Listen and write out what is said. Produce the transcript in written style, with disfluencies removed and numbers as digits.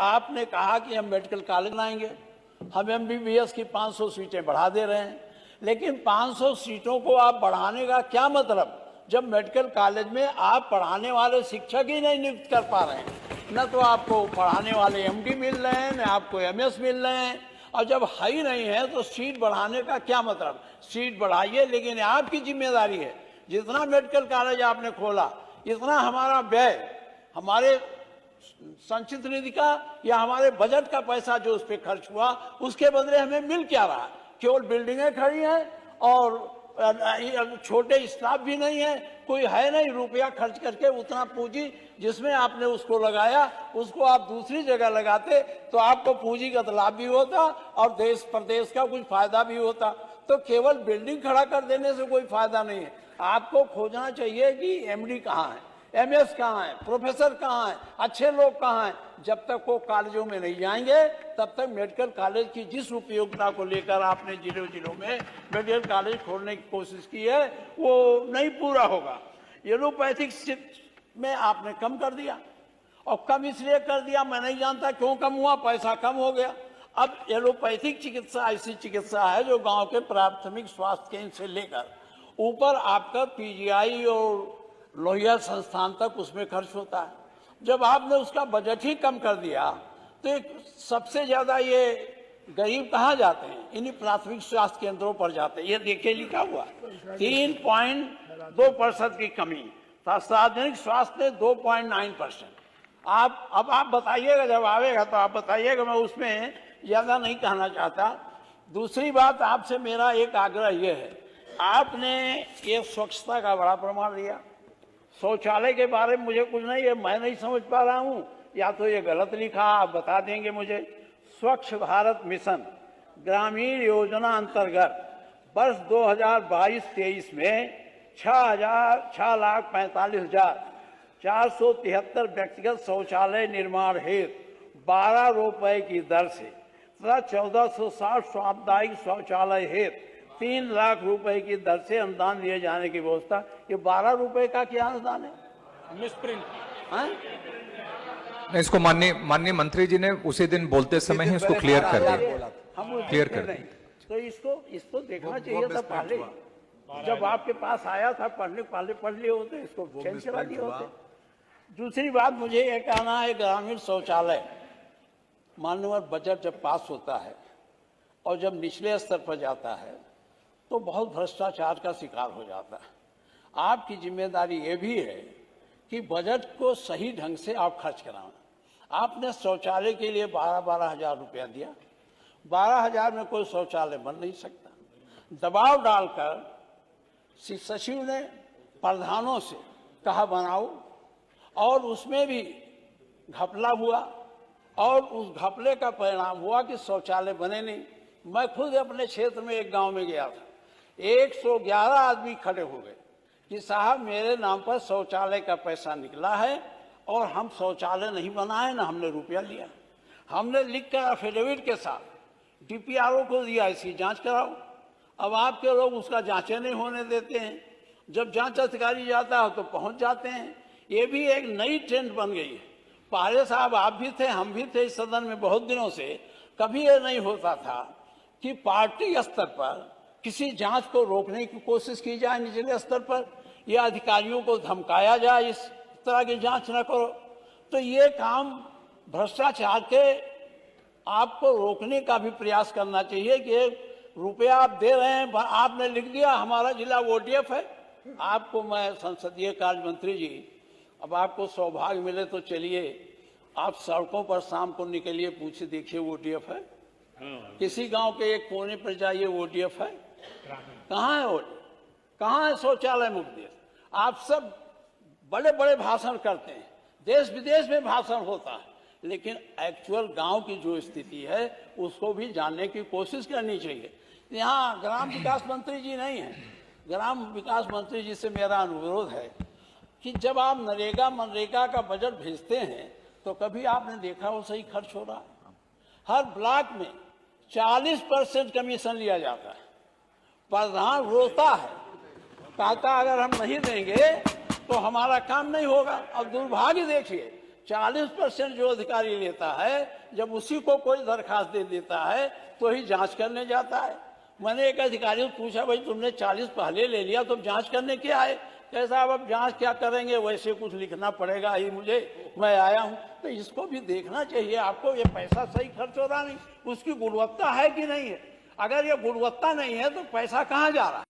आपने कहा कि हम मेडिकल कॉलेज बनाएंगे, हम एमबीबीएस की 500 सीटें बढ़ा दे रहे हैं, लेकिन 500 सीटों को आप बढ़ाने का क्या मतलब जब मेडिकल कॉलेज में आप पढ़ाने वाले शिक्षक ही नहीं नियुक्त कर पा रहे हैं। न तो आपको पढ़ाने वाले एमडी मिल रहे हैं, न आपको एमएस मिल रहे हैं, और जब हाई नहीं है तो सीट बढ़ाने का क्या मतलब। सीट बढ़ाइए, लेकिन आपकी जिम्मेदारी है। जितना मेडिकल कॉलेज आपने खोला, इतना हमारा व्यय, हमारे संचित निधि का या हमारे बजट का पैसा जो उस पर खर्च हुआ, उसके बदले हमें मिल क्या रहा। केवल बिल्डिंगें खड़ी हैं और छोटे स्टाफ भी नहीं है, कोई है नहीं रुपया खर्च करके उतना पूंजी जिसमें आपने उसको लगाया, उसको आप दूसरी जगह लगाते तो आपको पूंजीगत लाभ भी होता और देश प्रदेश का कुछ फायदा भी होता। तो केवल बिल्डिंग खड़ा कर देने से कोई फायदा नहीं है। आपको खोजना चाहिए कि एमडी कहाँ है, एमएस कहाँ है, प्रोफेसर कहाँ है, अच्छे लोग कहाँ हैं। जब तक वो कॉलेजों में नहीं जाएंगे तब तक मेडिकल कॉलेज की जिस उपयोगिता को लेकर आपने जिलों में मेडिकल कॉलेज खोलने की कोशिश की है वो नहीं पूरा होगा। एलोपैथिक में आपने कम कर दिया, और कम इसलिए कर दिया, मैं नहीं जानता क्यों कम हुआ, पैसा कम हो गया। अब एलोपैथिक चिकित्सा ऐसी चिकित्सा है जो गांव के प्राथमिक स्वास्थ्य केंद्र से लेकर ऊपर आपका पीजीआई और लोहिया संस्थान तक उसमें खर्च होता है। जब आपने उसका बजट ही कम कर दिया तो सबसे ज्यादा ये गरीब कहाँ जाते हैं, इन्हीं प्राथमिक स्वास्थ्य केंद्रों पर जाते हैं। ये देखिए लिखा हुआ 3.2% की कमी, सार्वजनिक स्वास्थ्य में 2.9%। आप बताइएगा, जब आवेगा तो आप बताइएगा, मैं उसमें ज्यादा नहीं कहना चाहता। दूसरी बात आपसे मेरा एक आग्रह ये है, आपने ये स्वच्छता का बड़ा प्रमाण लिया, शौचालय के बारे में मुझे कुछ नहीं है, मैं नहीं समझ पा रहा हूँ, या तो ये गलत लिखा, आप बता देंगे मुझे। स्वच्छ भारत मिशन ग्रामीण योजना अंतर्गत वर्ष 2022-23 में 6,45,473 व्यक्तिगत शौचालय निर्माण हेतु 12 रुपए की दर से तथा 1460 सामुदायिक शौचालय हेतु 3 लाख रुपए की दर से अनुदान दिए जाने की व्यवस्था। ये 12 रुपए का क्या अनुदान है? मिसप्रिंट है। इसको माननीय मंत्री जी ने उसी दिन बोलते समय ही इसको क्लियर कर दिया, क्लियर कर दिया। तो इसको देखना चाहिए था पहले, जब आपके पास आया था, पढ़ने पढ़ लिए होते, इसको चेंज करा दिए होते। दूसरी बात मुझे ये कहना है, ग्रामीण शौचालय माननीय बजट जब पास होता है और जब निचले स्तर पर जाता है तो बहुत भ्रष्टाचार का शिकार हो जाता है। आपकी जिम्मेदारी ये भी है कि बजट को सही ढंग से आप खर्च कराना। आपने शौचालय के लिए 12-12 हजार रुपया दिया, 12 हजार में कोई शौचालय बन नहीं सकता। दबाव डालकर सचिव ने प्रधानों से कहा बनाओ, और उसमें भी घपला हुआ, और उस घपले का परिणाम हुआ कि शौचालय बने नहीं। मैं खुद अपने क्षेत्र में एक गांव में गया था, 111 आदमी खड़े हो गए कि साहब मेरे नाम पर शौचालय का पैसा निकला है और हम शौचालय नहीं बनाए, ना हमने रुपया लिया। हमने लिखकर एफिडेविट के साथ डीपीआरओ को दिया, इसकी जांच कराओ। अब आपके लोग उसका जांचें नहीं होने देते हैं, जब जांच अधिकारी जाता है तो पहुंच जाते हैं। ये भी एक नई ट्रेंड बन गई है। पहले साहब आप भी थे, हम भी थे इस सदन में बहुत दिनों से, कभी ये नहीं होता था कि पार्टी स्तर पर किसी जांच को रोकने की कोशिश की जाए निचले स्तर पर, या अधिकारियों को धमकाया जाए इस तरह की जांच न करो। तो ये काम भ्रष्टाचार के आपको रोकने का भी प्रयास करना चाहिए कि रुपया आप दे रहे हैं, आपने लिख दिया हमारा जिला ओडीएफ है। आपको मैं संसदीय कार्य मंत्री जी, अब आपको सौभाग्य मिले तो चलिए आप सड़कों पर शाम को निकलिए, पूछे देखिए ओडीएफ है, किसी गांव के एक कोने पर जाइए ओडीएफ है, कहाँ है ओडीएफ, कहाँ है शौचालय मुक्त देश। आप सब बड़े बड़े भाषण करते हैं, देश विदेश में भाषण होता है, लेकिन एक्चुअल गांव की जो स्थिति है उसको भी जानने की कोशिश करनी चाहिए। यहाँ ग्राम विकास मंत्री जी नहीं है, ग्राम विकास मंत्री जी से मेरा अनुरोध है कि जब आप मनरेगा का बजट भेजते हैं तो कभी आपने देखा वो सही खर्च हो रहा है? हर ब्लॉक में 40% कमीशन लिया जाता है। प्रधान रोता है, कहता अगर हम नहीं देंगे तो हमारा काम नहीं होगा। अब दुर्भाग्य देखिए, 40% जो अधिकारी लेता है, जब उसी को कोई दरखास्त दे देता है तो ही जांच करने जाता है। मैंने एक अधिकारी से पूछा, भाई तुमने 40 पहले ले लिया, तुम जांच करने क्या आए? कहे साहब अब जांच क्या करेंगे, वैसे कुछ लिखना पड़ेगा ही मुझे, मैं आया हूं। तो इसको भी देखना चाहिए आपको, ये पैसा सही खर्च हो रहा नहीं, उसकी गुणवत्ता है कि नहीं है। अगर ये गुणवत्ता नहीं है तो पैसा कहाँ जा रहा है?